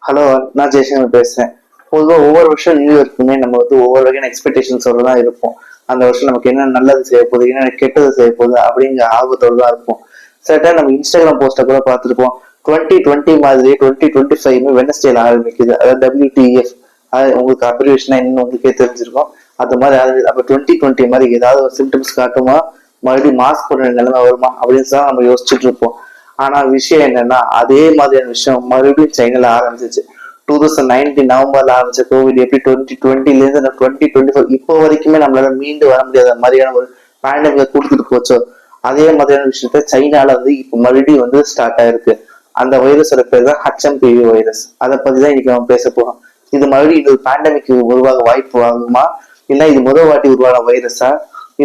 Hello, நான் ஜெய்சங்கர் பேசுறேன். பொதுவாக ஒவ்வொரு வருஷம் நியூ இயர்க்குமே நம்ம வந்து ஒவ்வொரு வகையான எக்ஸ்பெக்டேஷன்ஸோட தான் இருப்போம். அந்த வருஷம் நமக்கு என்ன நல்லது செய்ய போகுது, என்ன கெட்டது செய்ய போகுது அப்படிங்கிற ஆர்வத்தோடு தான் இருப்போம். சில டைம் நம்ம இன்ஸ்டாகிராம் போஸ்ட்டை கூட பார்த்துருப்போம். 2020 மாதிரி 2025 வெனஸ்டேல ஆரம்பிக்குது. அதாவது WTF, அது உங்களுக்கு அப்ரிவேஷனா என்னன்னு உங்களுக்கே தெரிஞ்சிருக்கும். அந்த மாதிரி ஆரம்பிக்குது. அப்போ 2020 மாதிரி ஏதாவது ஒரு சிம்டம்ஸ் காட்டுமா, மறுபடியும் மாஸ்க் போடுற நிலைமை வருமா அப்படின்னு தான் நம்ம யோசிச்சுட்டு இருப்போம். ஆனா விஷயம் என்னன்னா, அதே மாதிரியான விஷயம் மறுபடியும் சைனால ஆரம்பிச்சிச்சு. 2019 நவம்பர்ல ஆரம்பிச்ச கோவிட் எப்படி 2020ல இருந்து 2024 இப்போ வரைக்குமே நம்மளால மீண்டு வர முடியாத மாதிரியான ஒரு பேண்டமிக்கை கொடுத்துட்டு போச்சோ, அதே மாதிரியான விஷயத்த சைனால வந்து இப்போ மறுபடியும் வந்து ஸ்டார்ட் ஆயிருக்கு. அந்த வைரஸோட பேர் தான் HMPV வைரஸ். அதை பத்தி தான் இன்னைக்கு நம்ம பேச போறோம். இது மறுபடியும் இது பேண்டமிக் உருவாக வாய்ப்பு ஆகுமா, இல்ல இது முதல் வாட்டி உருவான வைரஸா,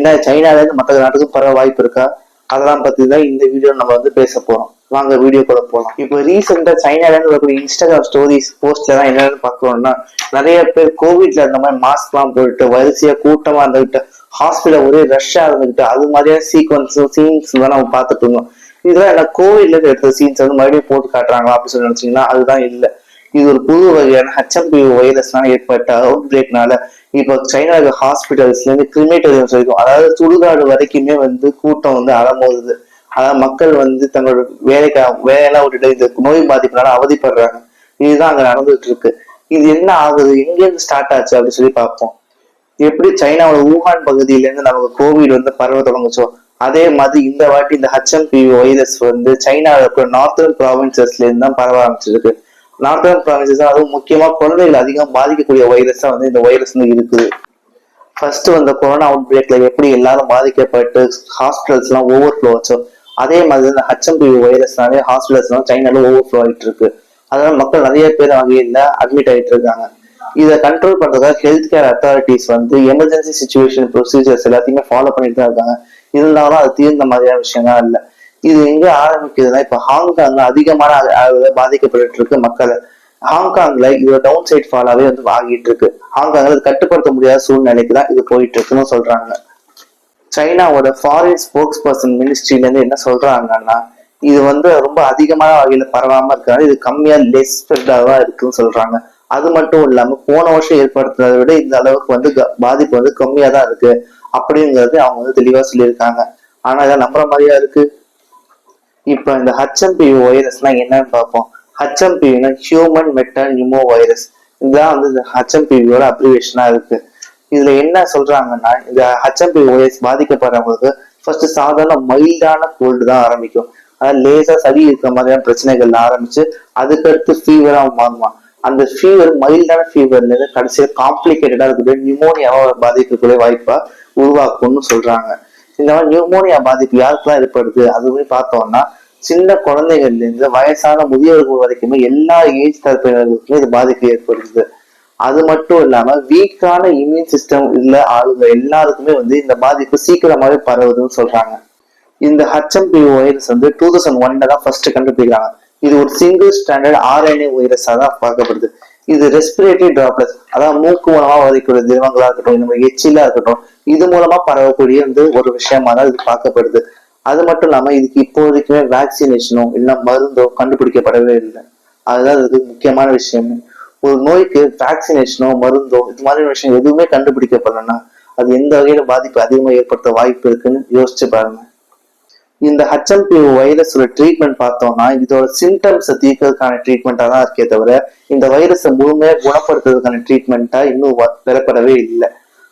இல்ல சைனால இருந்து மற்ற நாட்டுக்கும் பரவ வாய்ப்பு இருக்கா, அதெல்லாம் பத்தி தான் இந்த வீடியோ நம்ம வந்து பேச போறோம். வாங்க வீடியோ கூட போகலாம். இப்போ ரீசெண்டா சைனால இருந்து வரக்கூடிய இன்ஸ்டாகிராம் ஸ்டோரிஸ் போஸ்ட்ல தான் என்னன்னு பாக்குறோம்னா, நிறைய பேர் கோவிட்ல அந்த மாதிரி மாஸ்க் எல்லாம் போயிட்டு வரிசையா கூட்டமா இருந்துகிட்டு ஹாஸ்பிட்டல் ஒரே ரஷ்ஷா இருந்துகிட்டு அது மாதிரியான சீன்ஸ் தான் நம்ம பார்த்துட்டு இருந்தோம். இதெல்லாம் என்ன கோவிட்ல இருந்து எடுத்த சீன்ஸ் வந்து மறுபடியும் போட்டு காட்டுறாங்களா அப்படின்னு சொல்லி நினைச்சீங்கன்னா அதுதான் இல்லை. இது ஒரு புது வகையான HMPV வைரஸ்னால ஏற்பட்ட அவுட் பிரேக்னால இப்போ சைனாவுக்கு ஹாஸ்பிட்டல்ஸ்ல இருந்து கிரிமேட்டோரியம்ஸ் வரைக்கும், அதாவது சுடுகாடு வரைக்குமே வந்து கூட்டம் வந்து அலமோதுது. அதாவது மக்கள் வந்து தங்களோட வேலையெல்லாம் விட்டுட்டு இந்த நோய் பாதிப்புனால அவதிப்படுறாங்க. இதுதான் அங்க நடந்துட்டு இருக்கு. இது என்ன ஆகுது, எங்க இருந்து ஸ்டார்ட் ஆச்சு அப்படின்னு சொல்லி பார்ப்போம். எப்படி சைனாவோட ஊஹான் பகுதியில இருந்து நமக்கு கோவிட் வந்து பரவ தொடங்குச்சோ, அதே மாதிரி இந்த வாட்டி இந்த HMPV வைரஸ் வந்து சைனாவில் இருக்கிற நார்த்தர்ன் ப்ராவின்சஸ்ல இருந்து தான் பரவ ஆரம்பிச்சிருக்கு. நார்த்தர்ன் ப்ராவின்சஸ் அதுவும் முக்கியமா குழந்தைகள் அதிகம் பாதிக்கக்கூடிய வைரஸா வந்து இந்த வைரஸ் வந்து இருக்குது. ஃபர்ஸ்ட் வந்த கொரோனா அவுட் பிரேக்ல எப்படி எல்லாரும் பாதிக்கப்பட்டு ஹாஸ்பிட்டல்ஸ் எல்லாம் ஓவர் ஃப்ளோ ஆச்சோ, அதே மாதிரி இந்த HMPV வைரஸ்னாலே ஹாஸ்பிட்டல்ஸ் எல்லாம் சைனால ஓவர் ஃப்ளோ ஆயிட்டு இருக்கு. அதனால மக்கள் நிறைய பேர் வகையில அட்மிட் ஆயிட்டு இருக்காங்க. இதை கண்ட்ரோல் பண்றதுக்காக ஹெல்த் கேர் அத்தாரிட்டிஸ் வந்து எமர்ஜென்சி சிச்சுவேஷன் ப்ரொசீஜர்ஸ் எல்லாத்தையுமே ஃபாலோ பண்ணிட்டு தான் இருக்காங்க. இருந்தாலும் அது தீர்ந்த மாதிரியான விஷயம் தான் இல்லை. இது எங்க ஆரம்பிக்குதுன்னா, இப்ப ஹாங்காங்ல அதிகமான அளவுல பாதிக்கப்பட்டு இருக்கு மக்கள். ஹாங்காங்ல இதோட டவுன் சைட் ஃபாலாவே வந்து ஆகிட்டு இருக்கு. ஹாங்காங்ல கட்டுப்படுத்த முடியாத சூழ்நிலைக்கு தான் இது போயிட்டு இருக்குன்னு சொல்றாங்க. சைனாவோட ஃபாரின் ஸ்போக்ஸ் பர்சன் மினிஸ்ட்ரில இருந்து என்ன சொல்றாங்கன்னா, இது வந்து ரொம்ப அதிகமான வகையில பரவாம இருக்காது, இது கம்மியா லெஸ் ஸ்ப்ரெட்டாவா இருக்குன்னு சொல்றாங்க. அது மட்டும் இல்லாம போன வருஷம் ஏற்படுத்துறதை விட இந்த அளவுக்கு வந்து பாதிப்பு வந்து கம்மியா தான் இருக்கு அப்படிங்கிறது அவங்க வந்து தெளிவா சொல்லியிருக்காங்க. ஆனா இதை நம்புற மாதிரியா இருக்கு. இப்ப இந்த HMPV வைரஸ்லாம் என்னன்னு பார்ப்போம். HMPV human meta pneumo virus. இதுதான் வந்து இந்த HMPVயோட அப்ரிவேஷனா இருக்கு. இதுல என்ன சொல்றாங்கன்னா, இந்த HMPV வைரஸ் பாதிக்கப்படுறவங்களுக்கு ஃபர்ஸ்ட் சாதாரண மைல்டான கோல்டு தான் ஆரம்பிக்கும். அதாவது லேசா சளி இருக்கிற மாதிரியான பிரச்சனைகள் ஆரம்பிச்சு அதுக்கடுத்து ஃபீவரா மாறுமா. அந்த ஃபீவர் மைல்டான ஃபீவர்ல இருந்து கடைசியா காம்ப்ளிகேட்டடா இருக்குது நியூமோனியாவா பாதிக்கக்கூடிய வாய்ப்பா உருவாக்கும்னு சொல்றாங்க. இந்த மாதிரி நியூமோனியா பாதிப்பு யாருக்கெல்லாம் ஏற்படுது அதுவே பார்த்தோம்னா, சின்ன குழந்தைகள்ல இருந்து வயசான முதியவர்கள் வரைக்குமே எல்லா ஏஜ் தரப்பினருக்குமே இது பாதிப்பு ஏற்படுது. அது மட்டும் இல்லாம வீக்கான இம்யூன் சிஸ்டம் உள்ள ஆளுங்க எல்லாருக்குமே வந்து இந்த பாதிப்பு சீக்கிரமாவே பரவுதுன்னு சொல்றாங்க. இந்த HMPV வைரஸ் வந்து 2001 தான் ஃபர்ஸ்ட் கண்டுபிடிக்கிறாங்க. இது ஒரு சிங்கிள் ஸ்டாண்டர்ட் RNA வைரஸா தான் பார்க்கப்படுது. இது ரெஸ்பிரேட்டரி டிராப்லெட்ஸ், அதாவது மூக்கு மூலமா வரக்கூடிய திரவங்களா இருக்கட்டும், இந்த மாதிரி எச்சிலா இருக்கட்டும், இது மூலமா பரவக்கூடிய வந்து ஒரு விஷயமா தான் இது பார்க்கப்படுது. அது மட்டும் இல்லாம இதுக்கு இப்போதைக்குமே வேக்சினேஷனோ இல்ல மருந்தோ கண்டுபிடிக்கப்படவே இல்லை. அதுதான் இதுக்கு முக்கியமான விஷயமே. ஒரு நோய்க்கு வேக்சினேஷனோ மருந்தோ இது மாதிரி விஷயம் எதுவுமே கண்டுபிடிக்கப்படலன்னா அது எந்த வகையில பாதிப்பு அதிகமா ஏற்படுத்த வாய்ப்பு இருக்குன்னு யோசிச்சு பாருங்க. இந்த HMPV வைரஸோட ட்ரீட்மெண்ட் பார்த்தோம்னா இதோட சிம்டம்ஸை தீர்க்கிறதுக்கான ட்ரீட்மெண்டா தான் இருக்கே தவிர இந்த வைரஸை முழுமையா குணப்படுத்துறதுக்கான ட்ரீட்மெண்ட்டா இன்னும் பெறப்படவே இல்லை.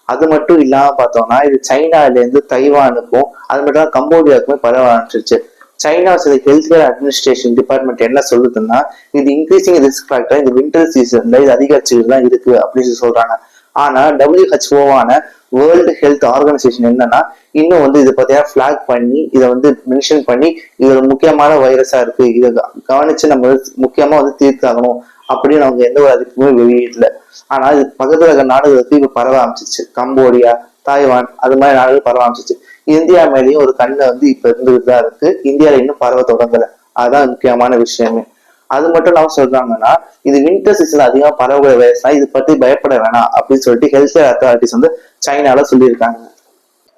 அது மட்டும் இல்லாம பார்த்தோம்னா இது சைனால இருந்து தைவானுக்கும் அது மட்டும் தான் கம்போடியாவுக்குமே பரவ ஆரம்பிச்சிருச்சு. China health care administration department என்ன சொல்லுதுன்னா, இது இன்க்ரீசிங் ரிஸ்க் ஃபேக்டர் இந்த வின்டர் சீசன்ல இது அதிகரிச்சுட்டு தான் இருக்கு அப்படின்னு சொல்றாங்க. ஆனா WHO-வான வேர்ல்டு ஹெல்த் ஆர்கனைசேஷன் என்னன்னா இன்னும் வந்து இதை பார்த்தீங்கன்னா பிளாக் பண்ணி இதை வந்து மென்ஷன் பண்ணி இது ஒரு முக்கியமான வைரஸா இருக்கு, இதை கவனிச்சு நம்ம முக்கியமா வந்து தீர்த்தாகணும் அப்படின்னு அவங்க எந்த ஒரு அறிவிப்புமே வெளியிடல. ஆனா இது பக்கத்துல இருக்கிற நாடுகளுக்கு இப்ப பரவ ஆரம்பிச்சிச்சு. கம்போடியா, தாய்வான் அது மாதிரி நாடுகள் பரவ ஆரம்பிச்சிச்சு. இந்தியா மேலேயும் ஒரு கண்ணை வந்து இப்ப இருந்துகிட்டு தான் இருக்கு. இந்தியாவில இன்னும் பரவ தொடங்கல. அதுதான் முக்கியமான விஷயமே. அது மட்டும் இல்லாம சொல்றாங்கன்னா, இது வின்டர் சீசன்ல அதிகமா பரவக்கூடிய வைரஸ் தான், இது பத்தி பயப்பட வேணாம் அப்படின்னு சொல்லிட்டு ஹெல்த் கேர் அத்தாரிட்டிஸ் வந்து சைனால சொல்லியிருக்காங்க.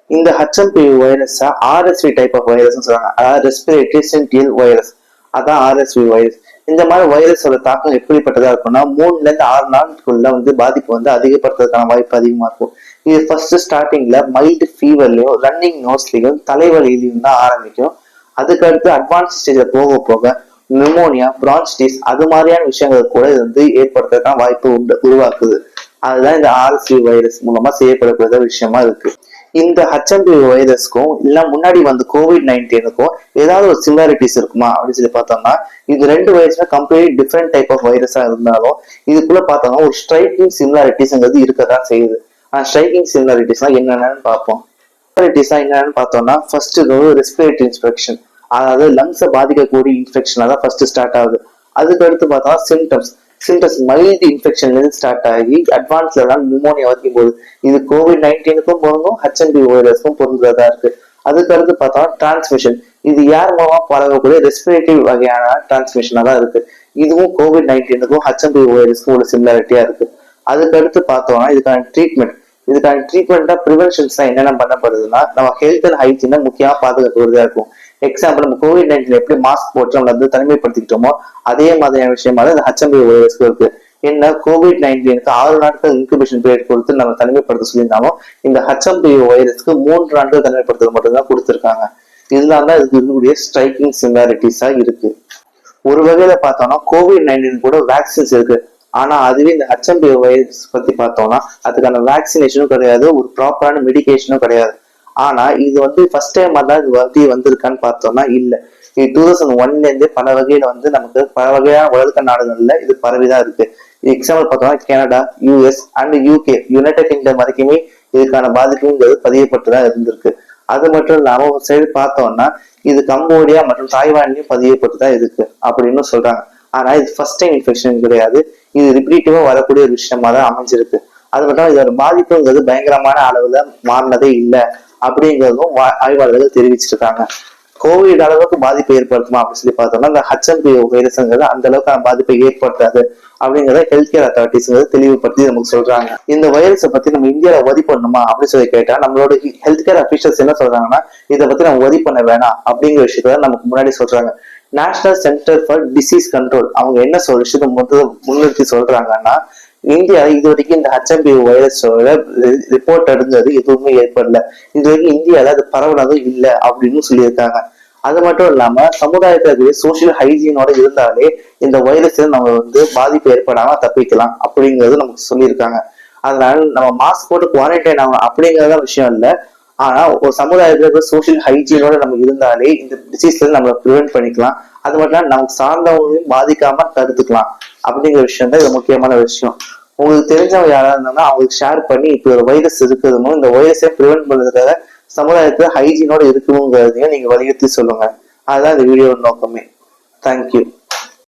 இந்த HMPV virus RSV type of virus சொல்றாங்க. அதாவது ரெஸ்பிரேட்டரி சின்டியல் வைரஸ். அதான் RSV வைரஸ். இந்த மாதிரி வைரஸோட தாக்கம் எப்படிப்பட்டதா இருக்கும்னா 3 ல இருந்து 6 நாளுக்குள்ள வந்து பாதிப்பு வந்து அதிகப்படுத்துறதுக்கான வாய்ப்பு அதிகமா இருக்கும். இது ஃபர்ஸ்ட் ஸ்டார்டிங்ல மைல்டு ஃபீவர்லயும் ரன்னிங் நோஸ்லயும் தலைவலியிலையும் தான் ஆரம்பிக்கும். அதுக்கடுத்து அட்வான்ஸ் ஸ்டேஜ்ல போக போக நிமோனியா, பிரான்சிட்டிஸ் அது மாதிரியான விஷயங்கள் கூட இது வந்து ஏற்படுத்துறதுக்கான வாய்ப்பு உருவாக்குது. அதுதான் இந்த RSV வைரஸ் மூலமா செய்யப்படக்கூடிய விஷயமா இருக்கு. இந்த HMPV வைரஸ்க்கும் இல்ல முன்னாடி வந்து COVID-19க்கும் ஏதாவது ஒரு சிமிலாரிட்டிஸ் இருக்குமா அப்படின்னு சொல்லி பார்த்தோம்னா, இது 2 வைரஸ்ல கம்ப்ளீட்லி டிஃப்ரெண்ட் டைப் ஆஃப் வைரஸா இருந்தாலும் இதுக்குள்ள பார்த்தோம்னா ஒரு ஸ்ட்ரைக்கிங் சிமிலாரிட்டிஸ்ங்கிறது இருக்கதான் செய்யுது. ஸ்ட்ரைக்கிங் சிமிலாரிட்டிஸ்னா என்னென்னு பார்ப்போம். சிமிலாரிட்டிஸ்னா என்னன்னு பார்த்தோம்னா, ஃபர்ஸ்ட் ரெஸ்பிரேட்டரி இன்ஃபெக்ஷன், அதாவது லங்ஸை பாதிக்கக்கூடிய இன்ஃபெக்ஷன் தான் ஃபர்ஸ்ட் ஸ்டார்ட் ஆகுது. அதுக்கு அடுத்து பார்த்தோம்னா சிம்டம்ஸ் மைல்டு இன்ஃபெக்ஷன்ல இருந்து ஸ்டார்ட் ஆகி அட்வான்ஸ்ல தான் நிமோனியா வரைக்கும் போகுது. இது COVID-19க்கும் பொருந்தும், HMPV வைரஸ்க்கும் பொருந்ததா இருக்கு. அதுக்கு அடுத்து பார்த்தோம்னா டிரான்ஸ்மிஷன், இது யார் மூலமா பரவக்கூடிய ரெஸ்பிரேட்டரி வகையான டிரான்ஸ்மிஷனா தான் இருக்கு. இதுவும் COVID-19க்கும் HMPV வைரஸ்க்கும் ஒரு சிமிலாரிட்டியா இருக்கு. அதுக்கு அடுத்து பார்த்தோம்னா இதுக்கான ட்ரீட்மெண்டா ப்ரிவென்ஷன்ஸ் தான் என்னென்ன பண்ணப்படுதுன்னா, நம்ம ஹெல்த் அண்ட் ஹைஜீனை முக்கியமா பாதுகாக்கிறதா இருக்கும். எக்ஸாம்பிள், நம்ம COVID-19 எப்படி மாஸ்க் போட்டு நம்ம வந்து தனிமைப்படுத்திக்கிட்டோமோ அதே மாதிரியான விஷயமா தான் இந்த HMPV வைரஸ்க்கு இருக்கு. என்ன, COVID-19க்கு 6 நாட்கள் இன்குபேஷன் பீரியட் கொடுத்து நம்ம தனிமைப்படுத்த சொல்லியிருந்தாலும் இந்த HMPV வைரஸ்க்கு 3 நாட்கள் தனிமைப்படுத்துறது மட்டும்தான் கொடுத்துருக்காங்க. இதெல்லாம் தான் இதுக்கு இருக்கக்கூடிய ஸ்ட்ரைக்கிங் சிமிலாரிட்டிஸா இருக்கு. ஒரு வகையில பார்த்தோம்னா COVID-19 கூட வேக்சின்ஸ் இருக்கு. ஆனா அதுவே இந்த HMPV வைரஸ் பத்தி பார்த்தோம்னா அதுக்கான வேக்சினேஷனும் கிடையாது, ஒரு ப்ராப்பரான மெடிகேஷனும் கிடையாது. ஆனா இது வந்து ஃபர்ஸ்ட் டைம் தான் இது வந்திருக்கான்னு பார்த்தோம்னா இல்ல. இது 2001ல இருந்தே பல வகையில வந்து நமக்கு பல வகையான உலக நாடுகள்ல இது பரவிதான் இருக்கு. எக்ஸாம்பிள் பார்த்தோம்னா Canada, US and UK, United kingdom வரைக்குமே இதுக்கான பாதிப்புங்கிறது பதியப்பட்டுதான் இருந்திருக்கு. அது மட்டும் இல்லாம ஒரு சைடு பார்த்தோம்னா இது கம்போடியா மற்றும் தாய்வான்லயும் பதியப்பட்டுதான் இருக்கு அப்படின்னு சொல்றாங்க. ஆனா இது ஃபர்ஸ்ட் டைம் இன்ஃபெக்ஷன் கிடையாது, இது ரிப்பீட்டிவா வரக்கூடிய ஒரு விஷயமா தான் அமைஞ்சிருக்கு. அது மட்டும் இதோட பாதிப்புங்கிறது பயங்கரமான அளவுல மாறினதே இல்லை அப்படிங்கிறதும் ஆய்வாளர்கள் தெரிவிச்சிருக்காங்க. கோவிட் அளவுக்கு பாதிப்பை ஏற்படுத்துமா அப்படின்னு சொல்லி பார்த்தோம்னா இந்த HMPV வைரஸ்ங்கிறது அந்த அளவுக்கான பாதிப்பை ஏற்படுத்தாது அப்படிங்கிறத ஹெல்த் கேர் அத்தாரிட்டிஸ்ங்கிறது தெளிவுபடுத்தி நமக்கு சொல்றாங்க. இந்த வைரஸை பத்தி நம்ம இந்தியாவில வரி பண்ணணுமா அப்படின்னு சொல்லி கேட்டா நம்மளோட ஹெல்த் கேர் அபிஷியல்ஸ் என்ன சொல்றாங்கன்னா, இதை பத்தி நம்ம வரி பண்ண வேணாம் அப்படிங்கிற விஷயத்த நமக்கு முன்னாடி சொல்றாங்க. National centre for disease control அவங்க என்ன விஷயத்த முன்னிறுத்தி சொல்றாங்கன்னா, இந்தியா இது வரைக்கும் இந்த HMPV வைரஸோட ரிப்போர்ட் இருந்தது எதுவுமே ஏற்படல, இது வரைக்கும் இந்தியால அது பரவனதும் இல்லை அப்படின்னு சொல்லியிருக்காங்க. அது மட்டும் இல்லாம சமுதாயத்துல சோசியல் ஹைஜீனோட இருந்தாலே இந்த வைரஸ் நம்ம வந்து பாதிப்பு ஏற்படாம தப்பிக்கலாம் அப்படிங்கிறது நமக்கு சொல்லியிருக்காங்க. அதனால நம்ம மாஸ்க் போட்டு குவாரண்டைன் ஆகணும் அப்படிங்கறத விஷயம் இல்லை. ஆனா ஒரு சமுதாயத்துல சோசியல் ஹைஜீனோட நம்ம இருந்தாலே இந்த டிசீஸ்ல நம்ம ப்ரிவென்ட் பண்ணிக்கலாம். அது மட்டும் நமக்கு சார்ந்தவங்களையும் பாதிக்காம தடுத்துக்கலாம் அப்படிங்கிற விஷயம் தான் இது முக்கியமான விஷயம். உங்களுக்கு தெரிஞ்சவங்க யாராவது இருந்தாங்கன்னா அவங்களுக்கு ஷேர் பண்ணி இப்ப ஒரு வைரஸ் இருக்குதுமோ இந்த வைரஸை ப்ரிவென்ட் பண்றதுக்காக சமுதாயத்துல ஹைஜீனோட இருக்கணுங்கிறதையும் நீங்க வலியுறுத்தி சொல்லுங்க. அதுதான் இந்த வீடியோட நோக்கமே. தேங்க்யூ.